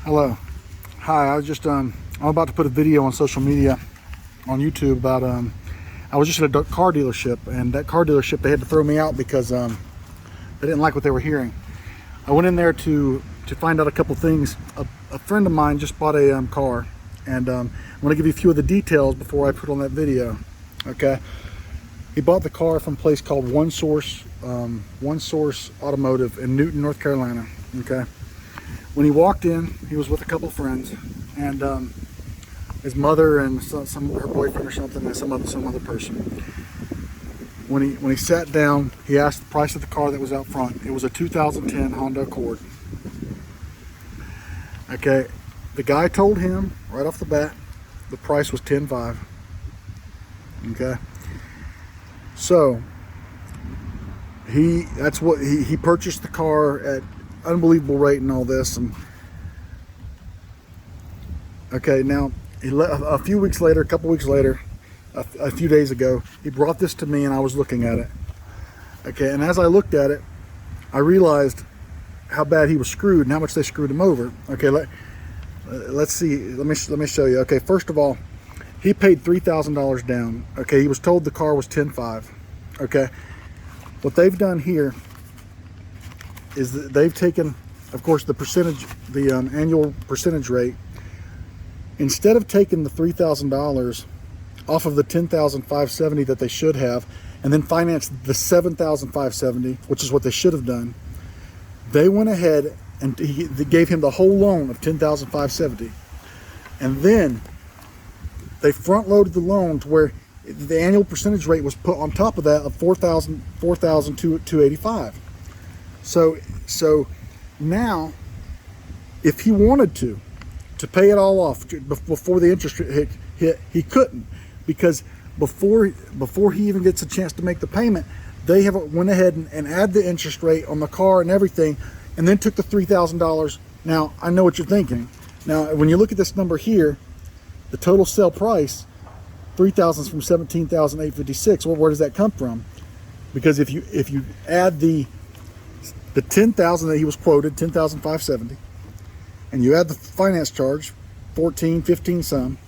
Hello. Hi, I'm about to put a video on social media on YouTube about I was just at a car dealership, and that car dealership, they had to throw me out because they didn't like what they were hearing. I went in there to find out a couple things. A friend of mine just bought a car, and I'm going to give you a few of the details before I put on that video. Okay. He bought the car from a place called One Source Automotive in Newton, North Carolina. Okay. When he walked in, he was with a couple friends, and his mother and her boyfriend or something, and some other person. When he sat down, he asked the price of the car that was out front. It was a 2010 Honda Accord. Okay, the guy told him right off the bat the price was $10,500. Okay, so he purchased the car at unbelievable rate and all this. And okay, now a few weeks later, a couple weeks later, a few days ago, he brought this to me, and I was looking at it. Okay, and as I looked at it, I realized how bad he was screwed and how much they screwed him over. Okay, let's see. Let me show you. Okay, first of all, he paid $3,000 down. Okay, he was told the car was $10,500. Okay, what they've done here is that they've taken, of course, the percentage, the annual percentage rate. Instead of taking the $3,000 off of the $10,570 that they should have, and then finance the $7,570, which is what they should have done, they went ahead and they gave him the whole loan of $10,570, and then they front-loaded the loan to where the annual percentage rate was put on top of that of $4,285. So now, if he wanted to pay it all off before the interest hit, he couldn't, because before he even gets a chance to make the payment, they went ahead and add the interest rate on the car and everything, and then took the $3,000. Now, I know what you're thinking. Now, when you look at this number here, the total sale price, $3,000 from $17,856. Well, where does that come from? Because if you add the $10,000 that he was quoted, $10,570, and you add the finance charge, 14, 15 some,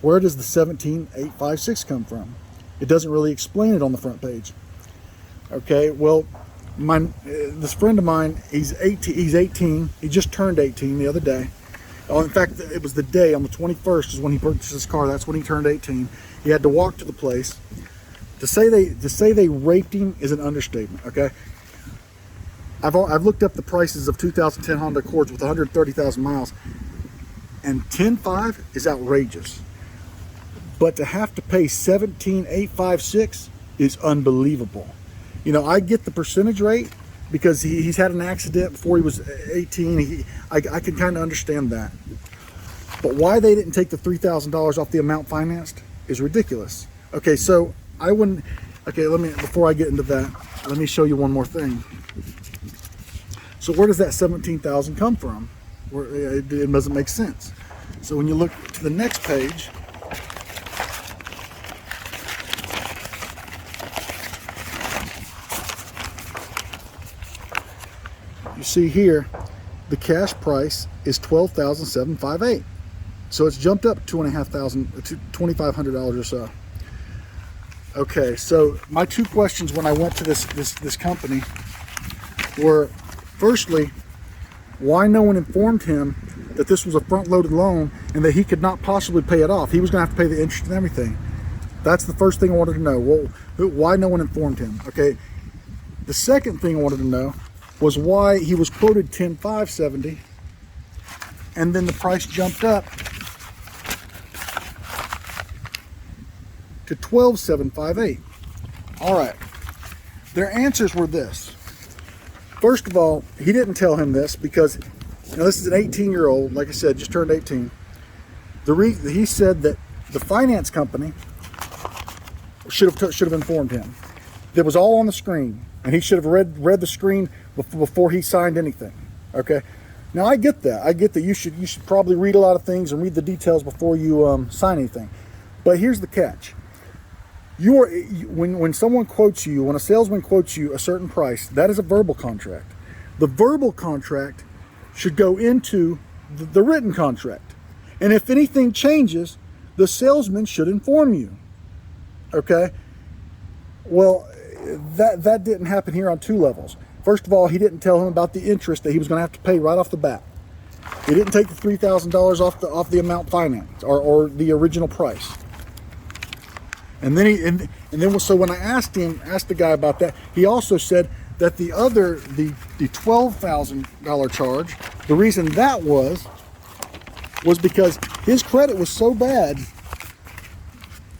where does the 17,856 come from? It doesn't really explain it on the front page. Okay, well, this friend of mine, he's 18. He just turned 18 the other day. Oh, in fact, it was the day on the 21st is when he purchased his car. That's when he turned 18. He had to walk to the place. To say they raped him is an understatement. Okay, I've looked up the prices of 2010 Honda Accords with 130,000 miles, and $10,500 is outrageous. But to have to pay $17,856 is unbelievable. You know, I get the percentage rate because he's had an accident before he was 18. I can kind of understand that. But why they didn't take the $3,000 off the amount financed is ridiculous. Okay, so I wouldn't. Okay, before I get into that, let me show you one more thing. So where does that $17,000 come from? It doesn't make sense. So when you look to the next page, you see here the cash price is $12,758. So it's jumped up $2,500 to $2,500 or so. Okay, so my two questions when I went to this company were, firstly, why no one informed him that this was a front-loaded loan and that he could not possibly pay it off? He was going to have to pay the interest and everything. That's the first thing I wanted to know. Well, why no one informed him? Okay. The second thing I wanted to know was why he was quoted $10,570, and then the price jumped up to $12,758. All right. Their answers were this. First of all, he didn't tell him this because, you know, this is an 18-year-old, like I said, just turned 18. He said that the finance company should have informed him. It was all on the screen, and he should have read the screen before he signed anything. Okay. Now I get that. I get that you should probably read a lot of things and read the details before you sign anything. But here's the catch. When someone quotes you, when a salesman quotes you a certain price, that is a verbal contract. The verbal contract should go into the written contract. And if anything changes, the salesman should inform you. Okay? Well, that didn't happen here on two levels. First of all, he didn't tell him about the interest that he was going to have to pay right off the bat. He didn't take the $3,000 off the amount financed or the original price. And then so when I asked the guy about that, he also said that the $12,000 charge, the reason that was because his credit was so bad.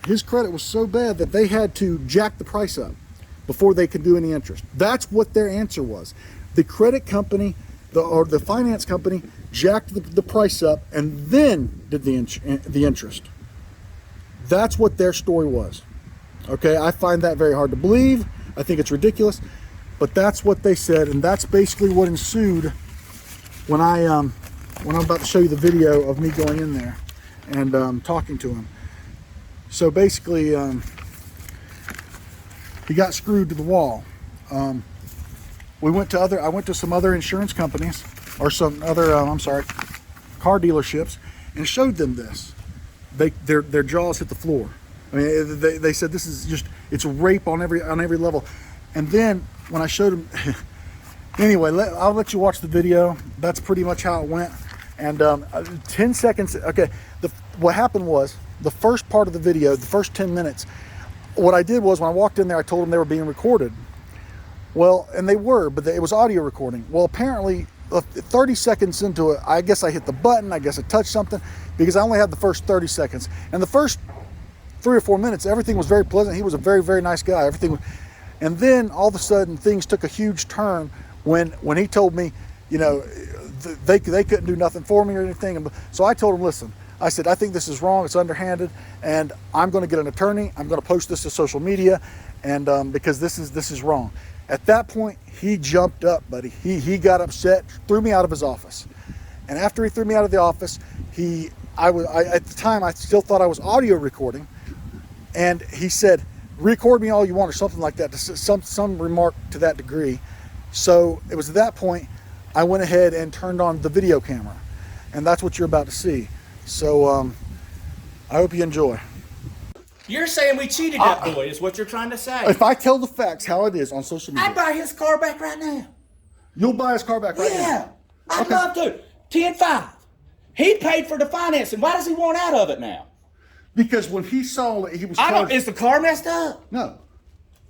His credit was so bad that they had to jack the price up before they could do any interest. That's what their answer was. The credit company or the finance company jacked the price up and then did the interest. That's what their story was. Okay, I find that very hard to believe. I think it's ridiculous, but that's what they said, and that's basically what ensued when I'm about to show you the video of me going in there and talking to him. So basically, he got screwed to the wall. I went to some other insurance companies or some other, car dealerships and showed them this. Their jaws hit the floor. I mean, they said this is it's rape on every level. And then when I showed them, anyway, I'll let you watch the video. That's pretty much how it went. And 10 seconds. Okay, what happened was the first part of the video, the first 10 minutes. What I did was when I walked in there, I told them they were being recorded. Well, and they were, but it was audio recording. Well, apparently 30 seconds into it, I guess I hit the button, I guess I touched something, because I only had the first 30 seconds. And the first 3 or 4 minutes, everything was very pleasant. He was a very, very nice guy. And then all of a sudden, things took a huge turn when he told me, you know, they couldn't do nothing for me or anything. So I told him, listen, I said, I think this is wrong, it's underhanded, and I'm going to get an attorney. I'm going to post this to social media, and because this is wrong. At that point, he jumped up, buddy. He got upset, threw me out of his office. And after he threw me out of the office, at the time I still thought I was audio recording, and he said, record me all you want or something like that, some remark to that degree. So it was at that point I went ahead and turned on the video camera, and that's what you're about to see. So I hope you enjoy. You're saying we cheated that boy, is what you're trying to say. If I tell the facts how it is on social media, I'd buy his car back right now. You'll buy his car back right now? Yeah, I'd love to. 10-5. He paid for the financing. Why does he want out of it now? Because when he saw that he was charged... Is the car messed up? No.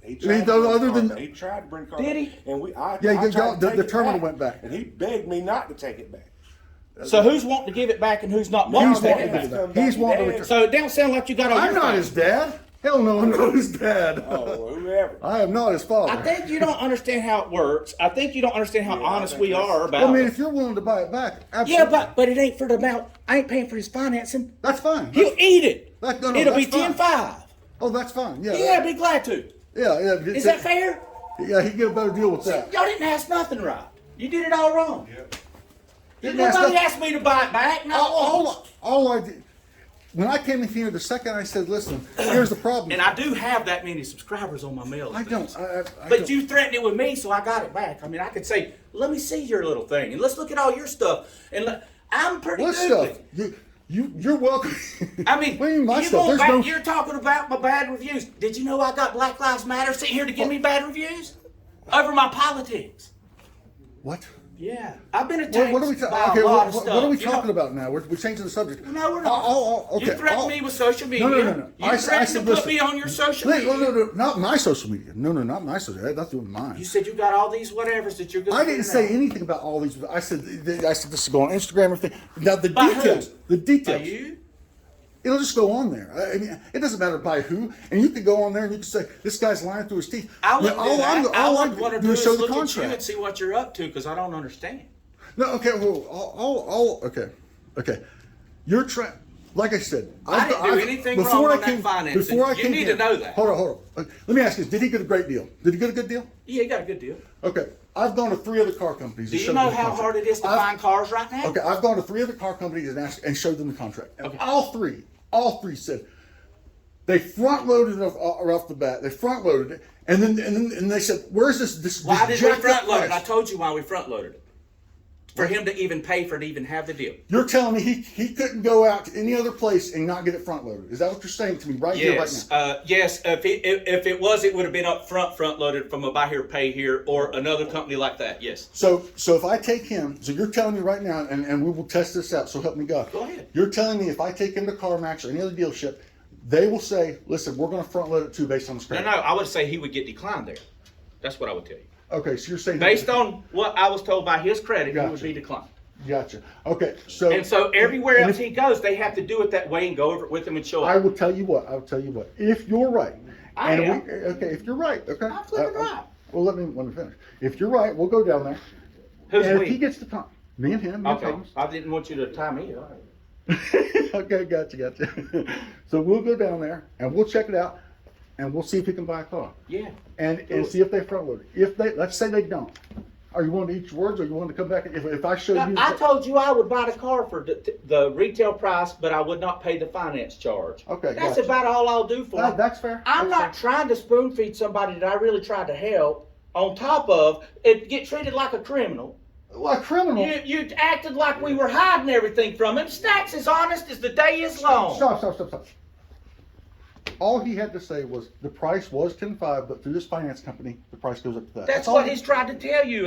He tried to bring car. Did he? And the terminal went back. And he begged me not to take it back. So who's wanting to give it back and who's not wanting to take it back? He's wanting to return. So it don't sound like you got all your I'm not his dad. Hell no, I'm not his dad. Oh, whoever. I am not his father. I think you don't understand how it works. I think you don't understand how honest we are about it. I mean, if you're willing to buy it back, absolutely. Yeah, but it ain't for the amount. I ain't paying for his financing. That's fine. He'll eat it. It'll be fine. 10-5. Oh, that's fine. Yeah. Yeah, I'd be glad to. Yeah. Is that fair? Yeah, he'd get a better deal with that. Y'all didn't ask nothing right. You did it all wrong. Yep. Nobody asked me to buy it back. All I did, when I came in here, the second I said, listen, here's the problem. And I do have that many subscribers on my mail. I don't. But you threatened it with me, so I got it back. I mean, I could say, let me see your little thing, and let's look at all your stuff. And I'm pretty what good. Stuff? You're welcome. I mean, what do you mean my stuff? You're talking about my bad reviews. Did you know I got Black Lives Matter sitting here to give me bad reviews? Over my politics. What? Yeah, I've been attacked what are we by a lot of stuff. What are we talking about now? We're changing the subject. No, we're not. Okay. You threatened me with social media. No. You threatened to put me on your social media. No, not my social media. No, not my social media. That's doing mine. You said you got all these whatevers that you're going to I didn't say anything about all these. I said this is going on Instagram and everything. Now the By details. Who? The details. By you? It'll just go on there. I mean, it doesn't matter by who. And you can go on there and you can say, this guy's lying through his teeth. I wouldn't do that. All I want to do is show the look contract. at you and see what you're up to, because I don't understand. No, okay, well, okay. You're trying, like I said. I didn't do anything wrong on that financing. You need to know that. Hold on. Let me ask you this. Did he get a great deal? Did he get a good deal? Yeah, he got a good deal. Okay. I've gone to 3 other car companies. Do you know how hard it is to find cars right now? Okay, I've gone to 3 other car companies and showed them the contract. And okay. All three said, they front loaded it off the bat. They front loaded it, and then they said, "Where's this?" Why did we front load it? I told you why we front loaded it. for him to even pay for it to even have the deal. You're telling me he couldn't go out to any other place and not get it front loaded? Is that what you're saying to me right here, right now? Yes. If it was, it would have been up front loaded from a buy here, pay here, or another company like that. Yes. So if I take him, so you're telling me right now, and we will test this out. So help me God. Go ahead. You're telling me if I take him to CarMax or any other dealership, they will say, listen, we're going to front load it too based on the credit. No, I would say he would get declined there. That's what I would tell you. Okay, so you're saying Based on what I was told by his credit, he would be declined. Gotcha. Okay, so everywhere else he goes, they have to do it that way and go over it with him and show up. I will tell you what. If you're right, if you're right, okay. I'm flipping right. Well, let me finish. If you're right, we'll go down there. Who's and we? if he gets the time, me and him, me and Okay. Thomas. I didn't want you to tie me up. Okay, gotcha. So we'll go down there and we'll check it out, and we'll see if he can buy a car. Yeah. And see if they front load it. If they, let's say they don't. Are you willing to eat your words, or you want to come back? If I show you, I told you I would buy the car for the retail price, but I would not pay the finance charge. Okay, that's gotcha. about all I'll do for him. That's fair. I'm not trying to spoon feed somebody that I really tried to help. On top of it, get treated like a criminal. Well, a criminal. You acted like we were hiding everything from him. Stacks is honest as the day is long. Stop. All he had to say was the price was $10,500, but through this finance company, the price goes up to that. That's what he's tried to tell you.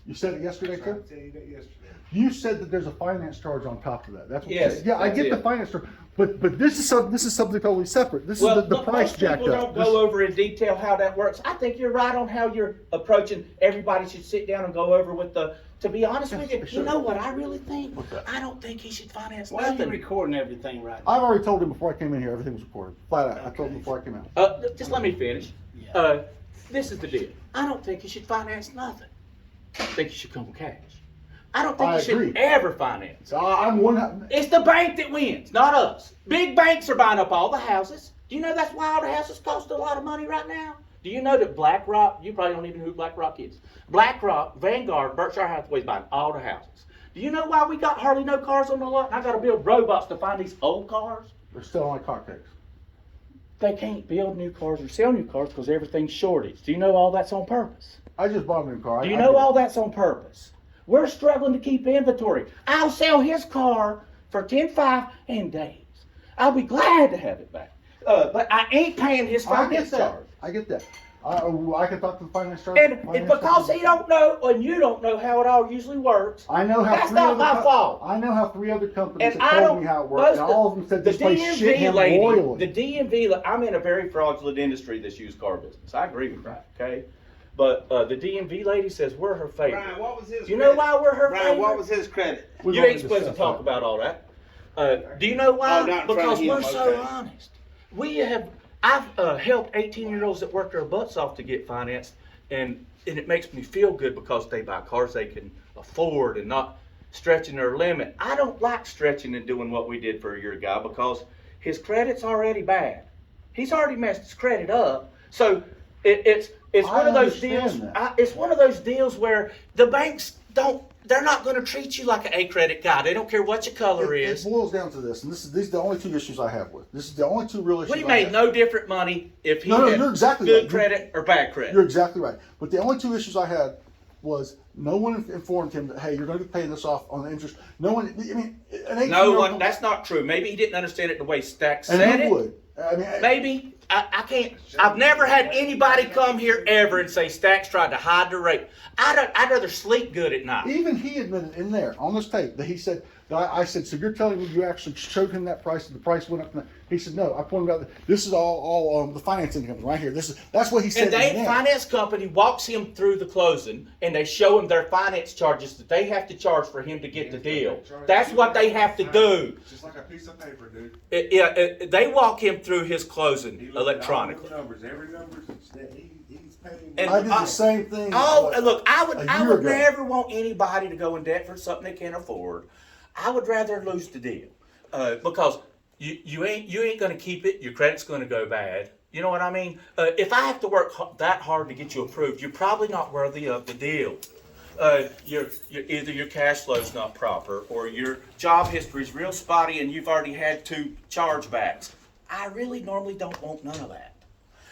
You said it yesterday too? I tell you that yesterday. You said that there's a finance charge on top of that. That's what Yes, you said. Yeah, I that's get the it. finance charge, but this is something totally separate. This is the price most jacked people up. don't go over in detail how that works. I think you're right on how you're approaching. Everybody should sit down and go over with the. To be honest with you, sure. you know what I really think? What's that? I don't think he should finance Why are you nothing. recording everything right now? I've already told him before I came in here, everything was recorded. Flat out. I told him before I came out. Just let me finish. Yeah. This is the deal. I don't think he should finance nothing. I think he should come with cash. I don't think he should agree. ever finance. So I'm one. It's the bank that wins, not us. Big banks are buying up all the houses. Do you know that's why all the houses cost a lot of money right now? Do you know that BlackRock, you probably don't even know who BlackRock is. BlackRock, Vanguard, Berkshire Hathaway's buying all the houses. Do you know why we got hardly no cars on the lot? I got to build robots to find these old cars. They're still on car cakes. They can't build new cars or sell new cars because everything's shortage. Do you know all that's on purpose? I just bought a new car. Do you know all that's on purpose? We're struggling to keep inventory. I'll sell his car for $10,500 in days. I'll be glad to have it back. But I ain't paying his finance charge. I get that. I can talk to the finance charge. And because he don't know, and you don't know how it all usually works. I know how. That's not my fault. I know how 3 other companies And have told me how it works, and all of them said this place shit him royally. The DMV, I'm in a very fraudulent industry, this used car business. I agree with that, okay? But the DMV lady says we're her favorite. Brian, what was his Do you know credit? why we're her Brian, favorite? what was his credit? You ain't supposed to talk about all that. Do you know why? Oh, not in front of Because him, we're so okay. honest. I've helped 18-year-olds that work their butts off to get financed, and it makes me feel good because they buy cars they can afford and not stretching their limit. I don't like stretching and doing what we did for your guy because his credit's already bad. He's already messed his credit up. So it's one of those deals. It's one of those deals where the banks they're not going to treat you like an A credit guy. They don't care what your color is. It boils down to this, and these are the only 2 issues I have with. This is the only 2 real issues. We made no different money if he No, had you're exactly good right. credit or bad credit. You're exactly right. But the only 2 issues I had was no one informed him that, hey, you're going to be paying this off on the interest. No one. I mean, No one. That's not true. Maybe he didn't understand it the way Stack said and who it. would? I mean, Maybe. I can't. I've never had anybody come here ever and say Stack's tried to hide the rate. I'd rather sleep good at night. even he admitted in there on this tape that he said. I said, so you're telling me you actually showed him that price and the price went up? He said, no. I pointed out that this is all the financing company right here. That's what he said. And the finance company walks him through the closing, and they show him their finance charges that they have to charge for him to get the deal. That's what they have to do. Just like a piece of paper, dude. They walk him through his closing He looked at electronically. all those numbers, every number that he's paying. And I did the same thing. Look, I a year would ago. never want anybody to go in debt for something they can't afford. I would rather lose the deal because you ain't going to keep it. Your credit's going to go bad. You know what I mean? If I have to work that hard to get you approved, you're probably not worthy of the deal. Either your cash flow's not proper or your job history's real spotty and you've already had 2 chargebacks. I really normally don't want none of that.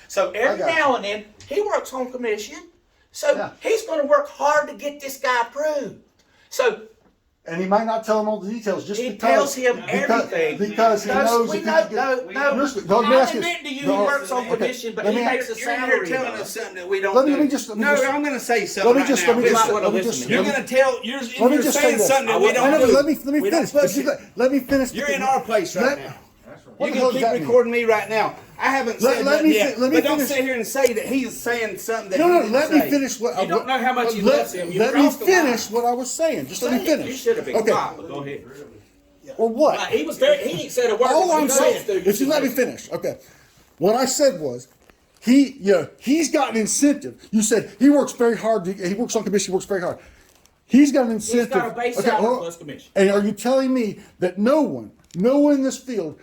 So every now and then he works on commission. So Yeah. he's going to work hard to get this guy approved. So And he might not tell him all the details just he because. tells him everything. Because he knows we if know, he no, can no. get. Let me I'll ask you. admit to you, No, he works on okay, commission, but let he me- makes a You're in here salary. telling above. us something that we don't Let me do. just- let me no, just- I'm going to say Let something me right just. now. Let me You just. might wanna Let me listen just. to You're me. going to tell. You're Let me you're just say saying this. something that we don't Wait a minute, do. let me We don't finish. push it. Let me finish. You're in our place right Let- now. What You the hell can does keep that mean? recording me right now. I haven't said let nothing me yet. fi- let me But don't finish. sit here and say that he is saying something that No, he no. didn't Let say. me finish what. You don't know how much he let- loves him. You Let me crossed the line. finish what I was saying. Just let me Say it. finish. You should have been Okay. quiet, but go ahead. Or what? He was very. He ain't said a word. All but he I'm knows saying, that if you let me finish, okay. What I said was, he's got an incentive. You said he works very hard. He works on commission. He works very hard. He's got an incentive. got a base Okay, salary hold on. plus commission. And are you telling me that no one in this field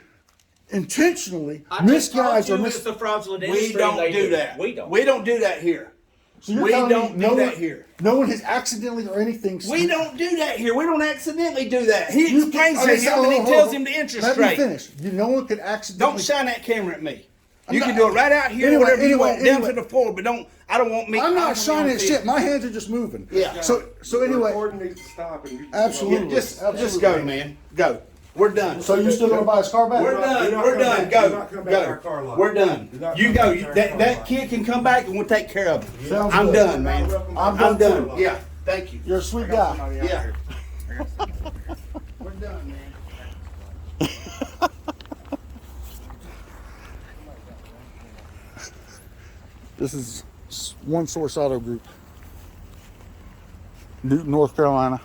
intentionally I just told misguides or you it's a fraudulent We industry. don't and they do that. We don't. We don't do that here. So you're We telling don't me do that here. No one has accidentally or anything. We don't do that here. We don't accidentally do that. He You- explains okay, to so him and he hold tells on. him the interest Let rate. me finish. No one could accidentally. Don't shine that camera at me. I'm You not- can do it right out here, Anyway, whatever you anyway, want, down anyway. to the floor, but I don't want me. I'm I not don't want shining me at on shit. film. My hands are just moving. Yeah. So The anyway. recording needs to stop and you. Absolutely. Just go, man. Go. We're done. So you still gonna buy his car back? We're Do done. not We're come done. back. Go. Do not come back to our car Go. lot. We're done. Do not You come go. back to our That car that lot. kid can come back and we'll take care of him. Sounds I'm good. done, man. I'm I'm done done. too. Yeah. Thank you. You're a sweet guy. Yeah. We're done, man. This is One Source Auto Group, Newton, North Carolina.